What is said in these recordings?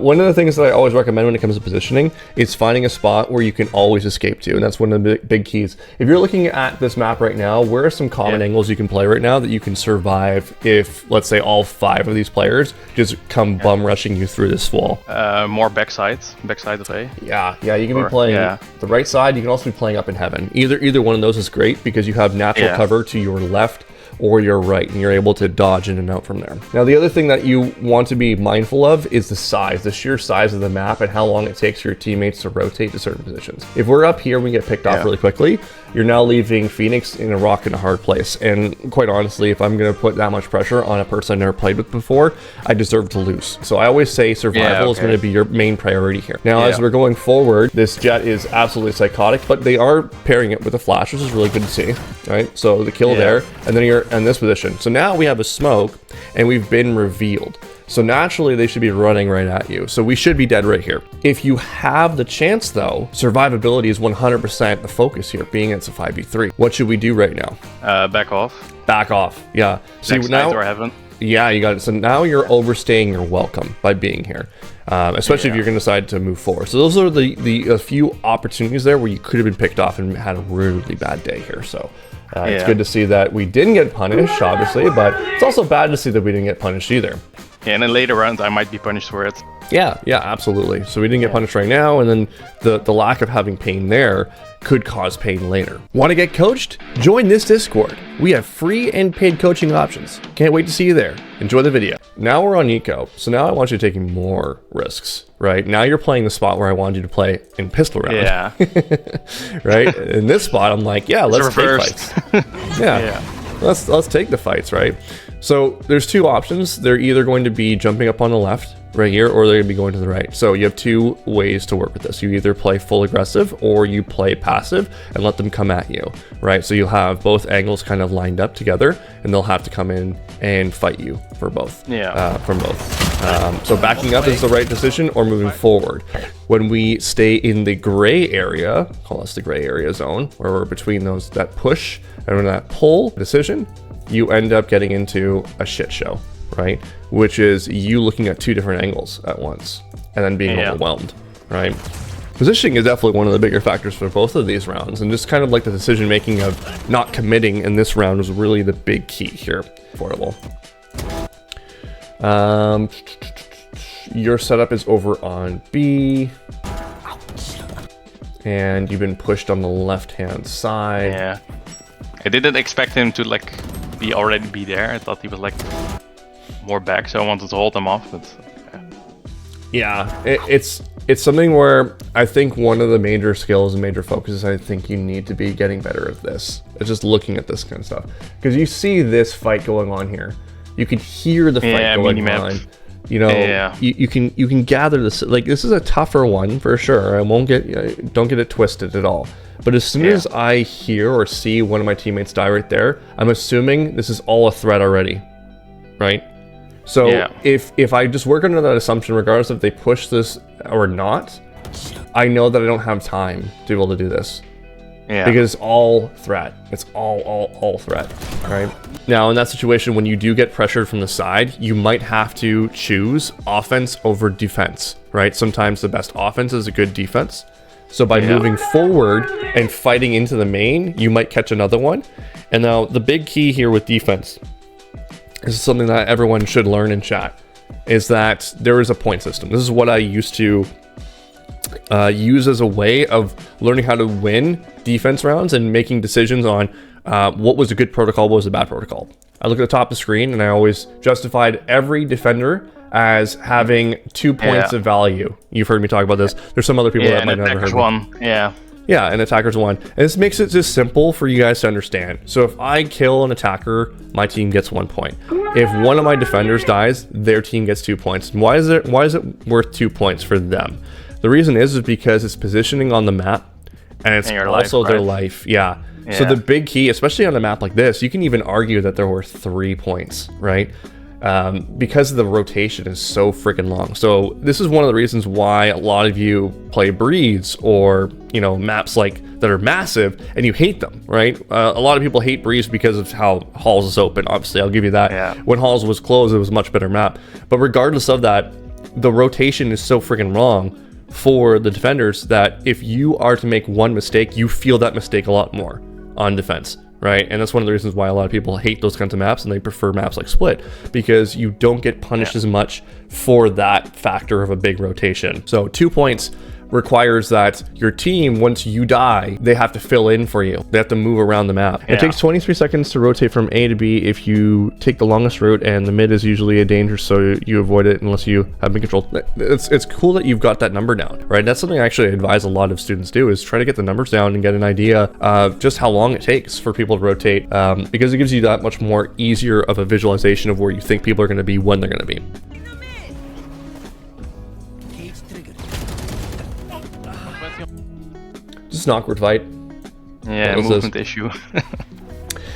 One of the things that I always recommend when it comes to positioning is finding a spot where you can always escape to, and that's one of the big keys. If you're looking at this map right now, where are some common angles you can play right now that you can survive if, let's say, all 5 of these players just come bum rushing you through this wall? More backside of A. Yeah, you can be playing the right side. You can also be playing up in heaven. Either one of those is great because you have natural cover to your left or your right, and you're able to dodge in and out from there. Now, the other thing that you want to be mindful of is the size, the sheer size of the map and how long it takes for your teammates to rotate to certain positions. If we're up here and we get picked off really quickly, you're now leaving Phoenix in a rock and a hard place. And quite honestly, if I'm gonna put that much pressure on a person I've never played with before, I deserve to lose. So I always say survival is gonna be your main priority here. Now, as we're going forward, this jet is absolutely psychotic, but they are pairing it with a flash, which is really good to see, right? So the kill there, and then you're in this position. So now we have a smoke and we've been revealed. So naturally they should be running right at you. So we should be dead right here. If you have the chance though, survivability is 100% the focus here, being it's a 5v3. What should we do right now? Back off. Back off, yeah. See, now or heaven. Yeah, you got it. So now you're overstaying your welcome by being here, especially if you're going to decide to move forward. So those are the few opportunities there where you could have been picked off and had a really bad day here. So it's good to see that we didn't get punished, obviously, but it's also bad to see that we didn't get punished either. Yeah, and in later rounds, I might be punished for it. Yeah, absolutely. So we didn't get punished right now, and then the lack of having pain there could cause pain later. Want to get coached? Join this Discord. We have free and paid coaching options. Can't wait to see you there. Enjoy the video. Now we're on Eco, so now I want you to take more risks, right? Now you're playing the spot where I wanted you to play in pistol round. Yeah. Right? In this spot, I'm like, yeah, let's take fights. Let's take the fights, right? So there's 2 options. They're either going to be jumping up on the left right here, or they're going to be going to the right. So you have 2 ways to work with this. You either play full aggressive or you play passive and let them come at you, right? So you'll have both angles kind of lined up together and they'll have to come in and fight you for both. From both. So backing up is the right decision, or moving forward. When we stay in the gray area, call us the gray area zone, where we're between that push and that pull decision, you end up getting into a shit show, right? Which is you looking at 2 different angles at once and then being overwhelmed, right? Positioning is definitely one of the bigger factors for both of these rounds, and just kind of like the decision making of not committing in this round was really the big key here. Affordable. Your setup is over on B, and you've been pushed on the left hand side. Yeah, I didn't expect him to like already be there. I thought he was like more back, so I wanted to hold him off, but it's something where I think one of the major skills and major focuses I think you need to be getting better at this. It's just looking at this kind of stuff, because you see this fight going on here, you can hear the fight going on. You know, you can gather this. Like, this is a tougher one for sure. I don't get it twisted at all. But as soon as I hear or see one of my teammates die right there, I'm assuming this is all a threat already, right? So if I just work under that assumption, regardless if they push this or not, I know that I don't have time to be able to do this. Yeah. Because it's all threat. It's all threat, right? Now, in that situation, when you do get pressured from the side, you might have to choose offense over defense, right? Sometimes the best offense is a good defense. So by moving forward and fighting into the main, you might catch another one. And now the big key here with defense, this is something that everyone should learn in chat, is that there is a point system. This is what I used to use as a way of learning how to win defense rounds and making decisions on what was a good protocol, what was a bad protocol. I look at the top of the screen and I always justified every defender as having 2 points of value. You've heard me talk about this. There's some other people that might not have heard one. Yeah, an attacker's 1. And this makes it just simple for you guys to understand. So if I kill an attacker, my team gets 1 point. If one of my defenders dies, their team gets 2 points. And why is it worth 2 points for them? The reason is because it's positioning on the map, and it's also their life. Yeah. So the big key, especially on a map like this, you can even argue that they're worth 3 points, right? Because the rotation is so freaking long. So this is one of the reasons why a lot of you play breeds or, you know, maps like that are massive and you hate them, right? A lot of people hate breeds because of how Halls is open. Obviously, I'll give you that. When Halls was closed, it was a much better map. But regardless of that, the rotation is so freaking wrong for the defenders that if you are to make one mistake, you feel that mistake a lot more on defense, right? And that's one of the reasons why a lot of people hate those kinds of maps and they prefer maps like Split, because you don't get punished as much for that factor of a big rotation. So 2 points requires that your team, once you die, they have to fill in for you. They have to move around the map. It takes 23 seconds to rotate from A to B if you take the longest route, and the mid is usually a danger, so you avoid it unless you have been controlled. It's cool that you've got that number down, right? That's something I actually advise a lot of students do, is try to get the numbers down and get an idea of just how long it takes for people to rotate, because it gives you that much more easier of a visualization of where you think people are going to be when they're going to be. Just an awkward fight. Yeah, movement issue.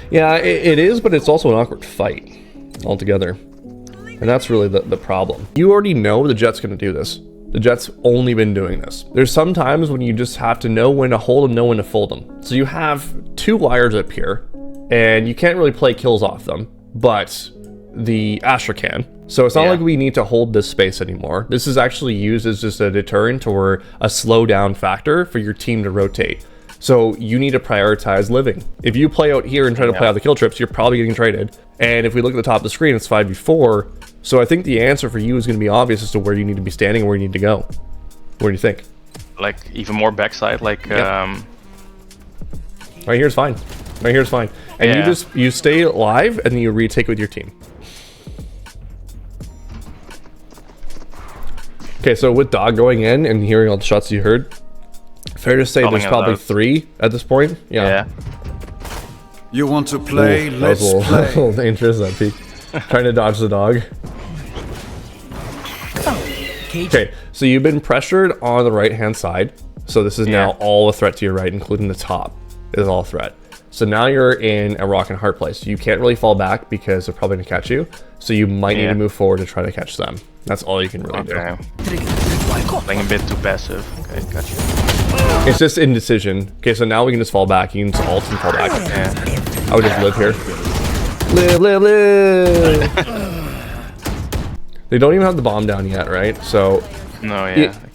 Yeah, it is, but it's also an awkward fight altogether. And that's really the problem. You already know the Jet's going to do this. The Jet's only been doing this. There's some times when you just have to know when to hold them, know when to fold them. So you have 2 wires up here, and you can't really play kills off them, but the Astra can. So it's not like we need to hold this space anymore. This is actually used as just a deterrent or a slowdown factor for your team to rotate. So you need to prioritize living. If you play out here and try to play out the kill trips, you're probably getting traded. And if we look at the top of the screen, it's 5v4. So I think the answer for you is going to be obvious as to where you need to be standing and where you need to go. What do you think? Like even more backside, like right here's fine. Right here's fine. And you stay alive and then you retake with your team. Okay, so with Dog going in and hearing all the shots you heard, fair to say there's probably 3 at this point. Yeah. You want to play? Ooh, let's that was a play. little dangerous, that peek. Trying to dodge the dog. Okay, so you've been pressured on the right-hand side. So this is now all a threat to your right, including the top is all a threat. So now you're in a rock and hard place. You can't really fall back because they're probably going to catch you. So you might need to move forward to try to catch them. That's all you can really do. Playing a bit too passive. Okay, gotcha. It's just indecision. Okay, so now we can just fall back. You can just ult and fall back. I would just live here. Live. They don't even have the bomb down yet, right? So no,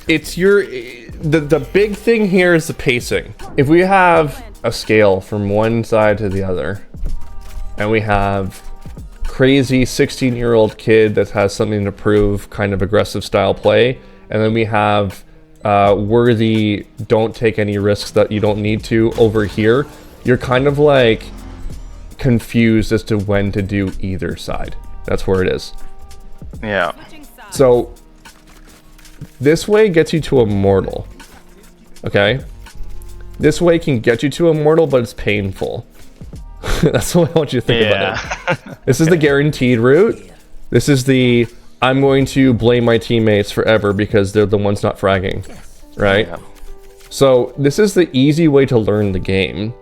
it's your the big thing here is the pacing. If we have a scale from one side to the other, and we have crazy 16-year-old kid that has something to prove, kind of aggressive style play, and then we have worthy, don't take any risks that you don't need to over here, you're kind of like confused as to when to do either side. That's where it is. Yeah. So this way gets you to Immortal. Okay? This way can get you to Immortal, but it's painful. That's what I want you to think about it. This is the guaranteed route. This is the I'm going to blame my teammates forever because they're the ones not fragging. Right? So this is the easy way to learn the game.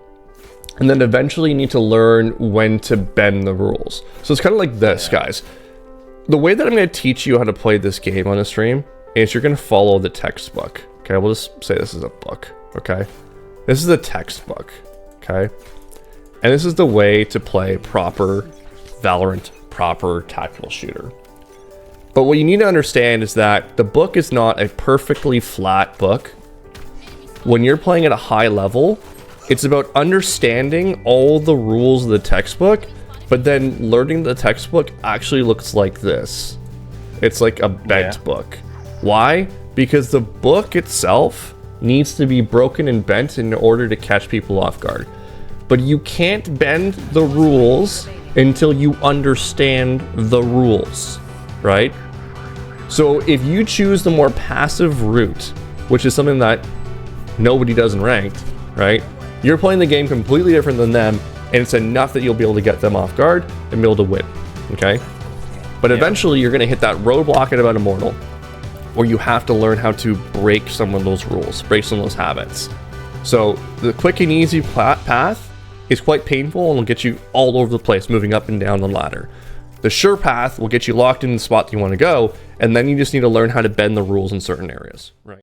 And then eventually you need to learn when to bend the rules. So it's kind of like this, guys. The way that I'm going to teach you how to play this game on the stream is you're going to follow the textbook. Okay, we'll just say this is a book. Okay? This is the textbook. Okay? And this is the way to play proper Valorant, proper tactical shooter. But what you need to understand is that the book is not a perfectly flat book. When you're playing at a high level, it's about understanding all the rules of the textbook, but then learning the textbook actually looks like this. It's like a bent book. Why? Because the book itself needs to be broken and bent in order to catch people off guard. But you can't bend the rules until you understand the rules, right? So if you choose the more passive route, which is something that nobody does in ranked, right? You're playing the game completely different than them, and it's enough that you'll be able to get them off guard and be able to win, okay? But eventually you're gonna hit that roadblock at about Immortal, where you have to learn how to break some of those rules, break some of those habits. So the quick and easy path is quite painful and will get you all over the place, moving up and down the ladder. The sure path will get you locked in the spot that you want to go, and then you just need to learn how to bend the rules in certain areas. Right.